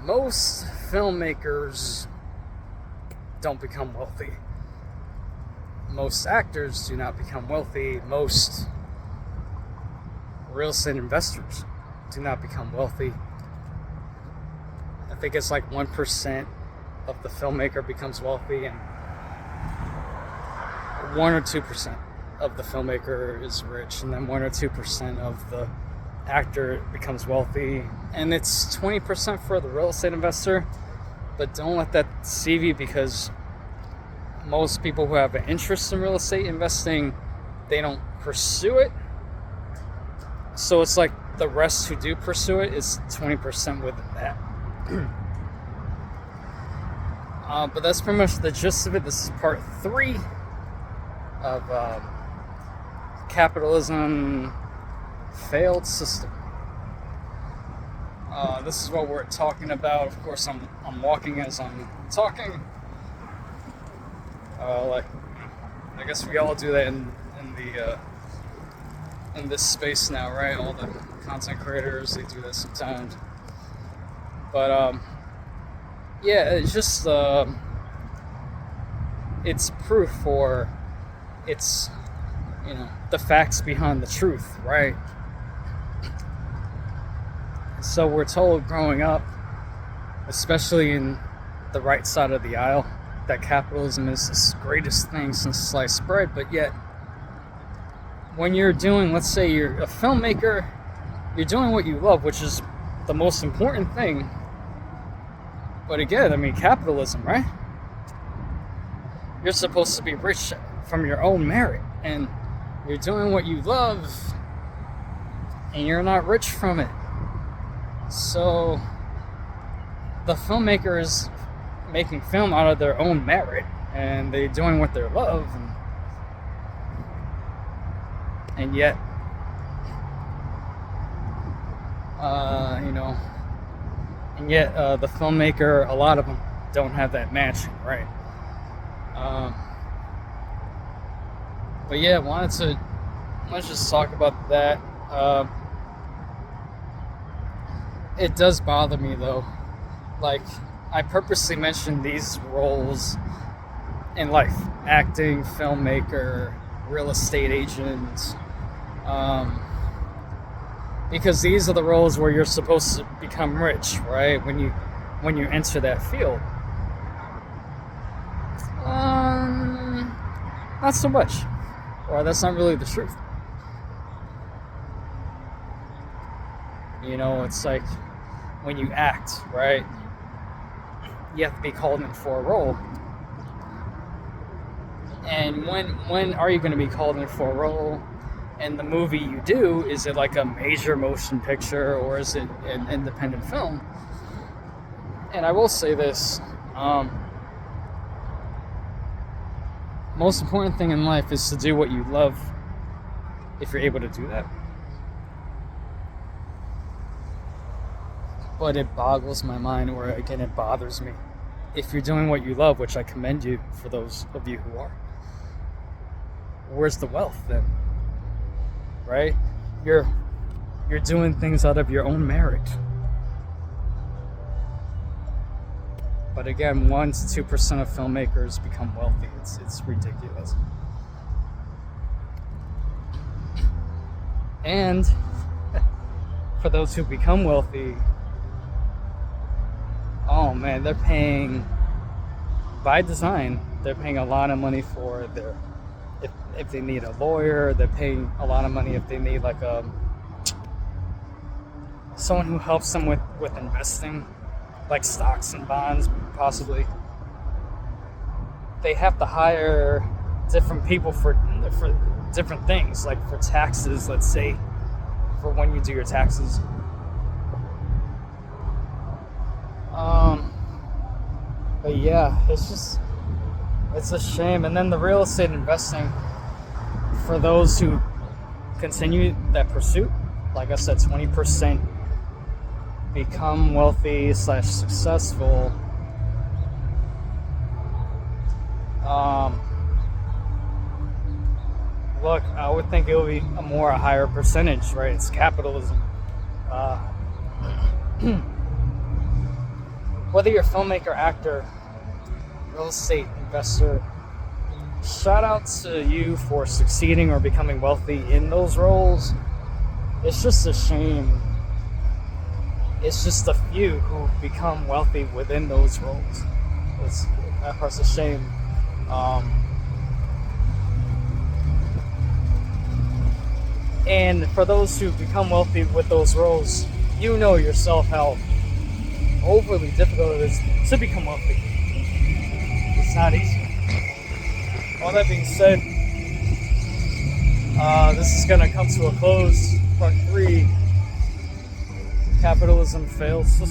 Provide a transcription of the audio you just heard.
most filmmakers don't become wealthy. Most actors do not become wealthy. Most real estate investors do not become wealthy. I think it's like 1% of the filmmaker becomes wealthy, and 1 or 2% of the filmmaker is rich, and then 1 or 2% of the actor becomes wealthy, and it's 20% for the real estate investor. But don't let that deceive you, because most people who have an interest in real estate investing, they don't pursue it. So it's like the rest who do pursue it is 20% within that. But that's pretty much the gist of it. This is part 3 of Capitalism Failed System. This is what we're talking about. Of course, I'm walking as I'm talking. Like, I guess we all do that in this space now, right? All the content creators, they do that sometimes. But yeah, it's just it's proof, or it's, the facts behind the truth, right? So we're told growing up, especially in the right side of the aisle, that capitalism is the greatest thing since sliced bread. But yet, when you're doing, let's say you're a filmmaker, you're doing what you love, which is the most important thing. But again, capitalism, right? You're supposed to be rich from your own merit, and you're doing what you love, and you're not rich from it. So the filmmaker is making film out of their own merit, and they're doing what they love, and yet the filmmaker, a lot of them don't have that matching, right? But yeah, let's just talk about that. It does bother me though. Like, I purposely mentioned these roles in life: acting, filmmaker, real estate agent, because these are the roles where you're supposed to become rich, right? When you enter that field. Not so much, or that's not really the truth. It's like when you act, right? You have to be called in for a role. And when are you going to be called in for a role? And the movie you do, is it like a major motion picture, or is it an independent film? And I will say this, most important thing in life is to do what you love, if you're able to do that. But it boggles my mind, or again, it bothers me. If you're doing what you love, which I commend you for those of you who are, where's the wealth then? Right? You're doing things out of your own merit. But again, 1 to 2% of filmmakers become wealthy. It's ridiculous. And for those who become wealthy, oh man, they're paying, by design, they're paying a lot of money for their, if they need a lawyer, they're paying a lot of money if they need like someone who helps them with investing, like stocks and bonds, possibly. They have to hire different people for different things, like for taxes, let's say, for when you do your taxes. But yeah, it's a shame. And then the real estate investing, for those who continue that pursuit, like I said, 20% become wealthy / successful. Look, I would think it would be a higher percentage, right? It's capitalism. whether you're a filmmaker, actor, real estate investor, shout out to you for succeeding or becoming wealthy in those roles. It's just a shame. It's just the few who become wealthy within those roles. That part's a shame. And for those who become wealthy with those roles, you know yourself how overly difficult it is to become wealthy. It's not easy. All that being said, this is going to come to a close. Part 3, Capitalism Fails.